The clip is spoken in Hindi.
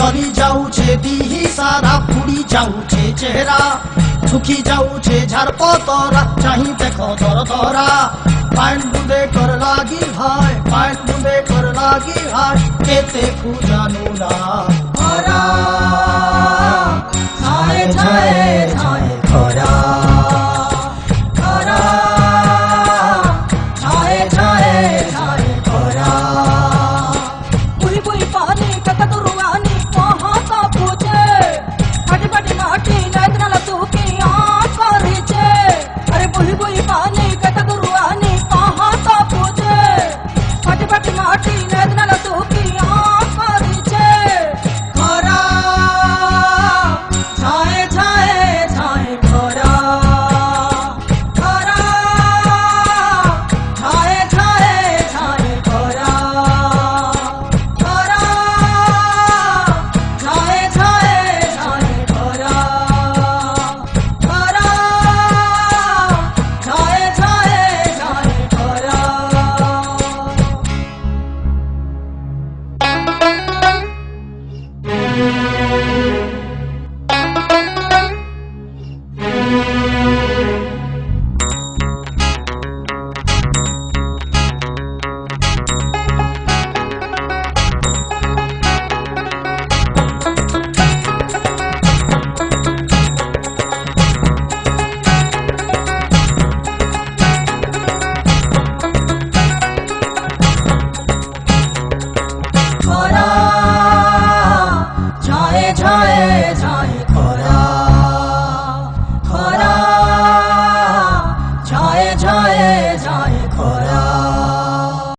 जरी जाऊे दीही सारा पुड़ी जाऊे चेहरा सुखी जाऊे झारप तोरा चाही देखो दर दरा पान बुंदे कर लागी हाय पान बुंदे कर लागी हाय केते पूजानु ना हरा छाए छाए छाए खरा खरा छाए छाए छाए खरा बुई बुई पानी ककतुरुआनी पहाता पूछे फटी फटी माटी नैतनाल तूकी आकरिचे अरे बुई बुई पानी ककतुरुआनी पहाता पूछे फटी फटी माटी नैतनाल तूकी आकरिचे खरा छाए छाए छाए खरा खरा छाए छाए छाए खरा खरा छाए छाए छाए खरा खरा छाए छाए छाए खरा खरा छाए छाए